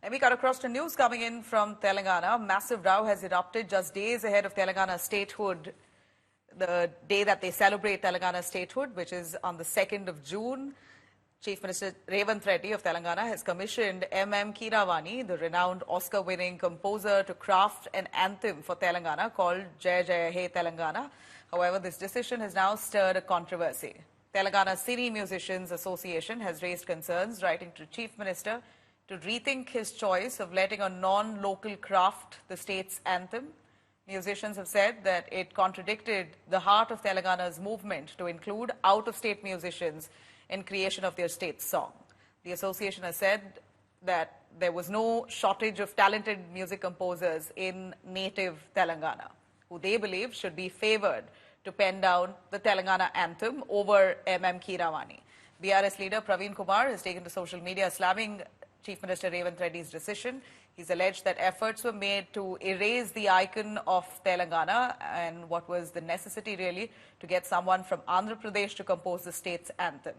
And we cut across to news coming in from Telangana. Massive row has erupted just days ahead of Telangana statehood, the day that they celebrate Telangana statehood, which is on the 2nd of June. Chief Minister Revanth Reddy of Telangana has commissioned M.M. Keeravani, the renowned Oscar-winning composer, to craft an anthem for Telangana called Jaya Jaya He Telangana. However, this decision has now stirred a controversy. Telangana Cine Musicians Association has raised concerns, writing to Chief Minister to rethink his choice of letting a non-local craft the state's anthem. Musicians have said that it contradicted the heart of Telangana's movement to include out-of-state musicians in creation of their state's song. The association has said that there was no shortage of talented music composers in native Telangana, who they believe should be favored to pen down the Telangana anthem over M.M. Keeravani. BRS leader Praveen Kumar has taken to social media slamming Chief Minister Revanth Reddy's decision. He's alleged that efforts were made to erase the icon of Telangana and what was the necessity really to get someone from Andhra Pradesh to compose the state's anthem.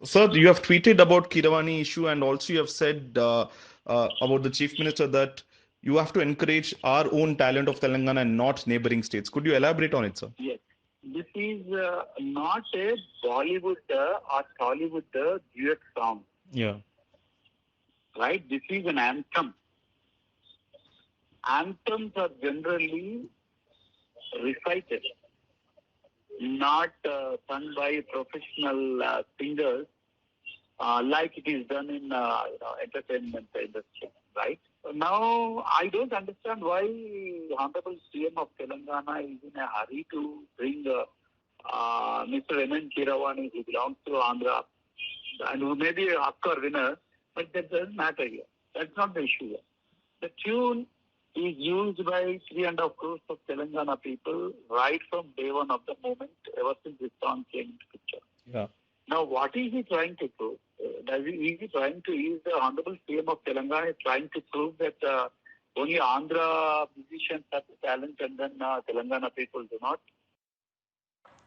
Sir, you have tweeted about Keeravani issue and also you have said about the Chief Minister that you have to encourage our own talent of Telangana and not neighboring states. Could you elaborate on it, sir? Yes. This is not a Bollywood or Tollywood duet song. Yeah. Right? This is an anthem. Anthems are generally recited, not sung by professional singers like it is done in entertainment industry, right? Now, I don't understand why Honorable CM of Telangana is in a hurry to bring Mr. M.M. Keeravani, who belongs to Andhra, and who may be an Oscar winner, but that doesn't matter here. That's not the issue here. The tune is used by 3.5 crores of Telangana people right from day one of the moment, ever since this song came into picture. Yeah. Now, what is he trying to prove? Is he trying to use the Honorable CM of Telangana is trying to prove that only Andhra musicians have the talent and then Telangana people do not?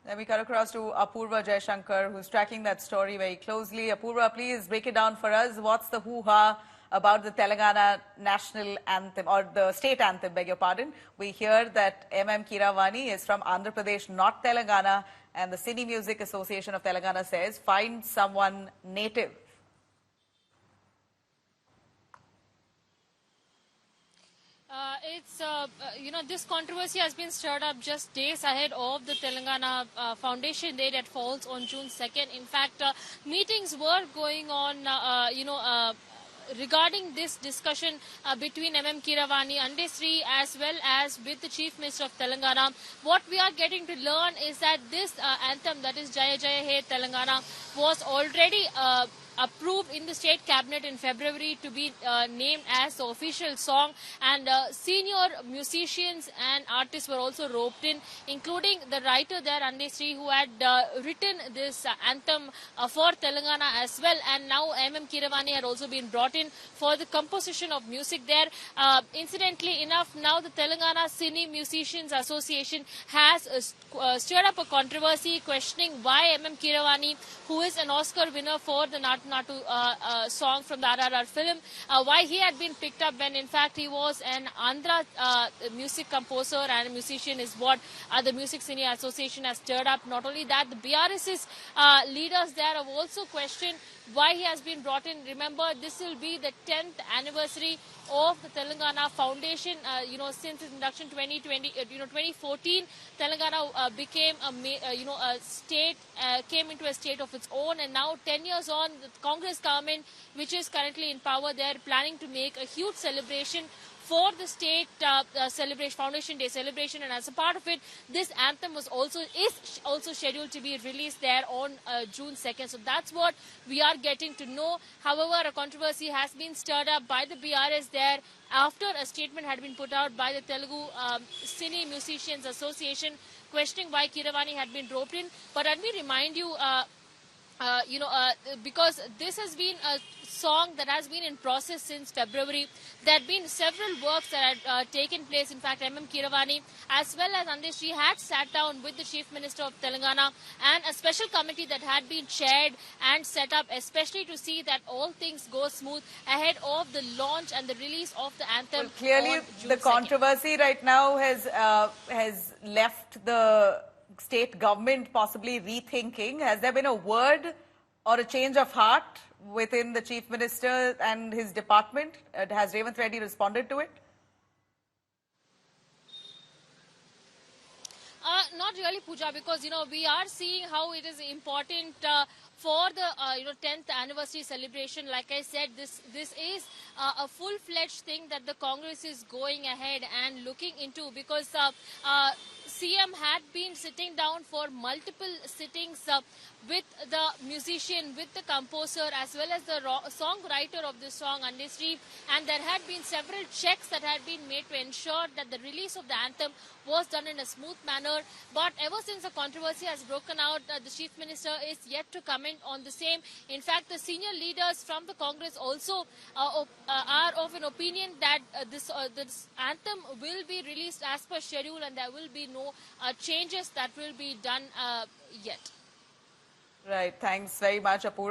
Then we cut across to Apurva Jaishankar, who's tracking that story very closely. Apurva, please break it down for us. What's the hoo-ha about the Telangana national anthem, or the state anthem, beg your pardon? We hear that M.M. Keeravani is from Andhra Pradesh, not Telangana, and the Cine Music Association of Telangana says, find someone native. This controversy has been stirred up just days ahead of the Telangana Foundation Day that falls on June 2nd. In fact, meetings were going on, regarding this discussion between M.M. Keeravani, Andesri, as well as with the Chief Minister of Telangana. What we are getting to learn is that this anthem, that is Jaya Jaya He Telangana, was already approved in the state cabinet in February to be named as the official song, and senior musicians and artists were also roped in, including the writer there, Andesri, who had written this anthem for Telangana as well, and now M.M. Keeravani had also been brought in for the composition of music there. Incidentally enough, now the Telangana Cine Musicians Association has stirred up a controversy questioning why M.M. Keeravani, who is an Oscar winner for the Natu Natu song from the RRR film, why he had been picked up when in fact he was an Andhra music composer and a musician is what the Music Cine Association has stirred up. Not only that, the BRS's leaders there have also questioned why he has been brought in. Remember, this will be the 10th anniversary of the Telangana Foundation. Since its induction 2014, Telangana became a state, came into a state of its own, and now 10 years on, the Congress government, which is currently in power, they are planning to make a huge celebration for the state celebration, Foundation Day celebration, and as a part of it, this anthem is also scheduled to be released there on June 2nd. So that's what we are getting to know. However, a controversy has been stirred up by the BRS there after a statement had been put out by the Telugu Cine Musicians Association questioning why Keeravani had been roped in. But let me remind you, because this has been a song that has been in process since February. There had been several works that had taken place. In fact, M.M. Keeravani as well as Andeshri had sat down with the Chief Minister of Telangana, and a special committee that had been chaired and set up, especially to see that all things go smooth ahead of the launch and the release of the anthem. Well, clearly, on June the 2nd. controversy right now has left the state government possibly rethinking. Has there been a word or a change of heart within the Chief Minister and his department? Has Revanth Reddy responded to it? Not really, Pooja, because we are seeing how it is important for the 10th anniversary celebration. Like I said, this is a full-fledged thing that the Congress is going ahead and looking into, because CM had been sitting down for multiple sittings with the musician, with the composer, as well as the songwriter of this song, Andeshri, and there had been several checks that had been made to ensure that the release of the anthem was done in a smooth manner. But ever since the controversy has broken out, the Chief Minister is yet to comment on the same. In fact, the senior leaders from the Congress also are of an opinion that this anthem will be released as per schedule, and there will be no changes that will be done yet. Right. Thanks very much, Apurva.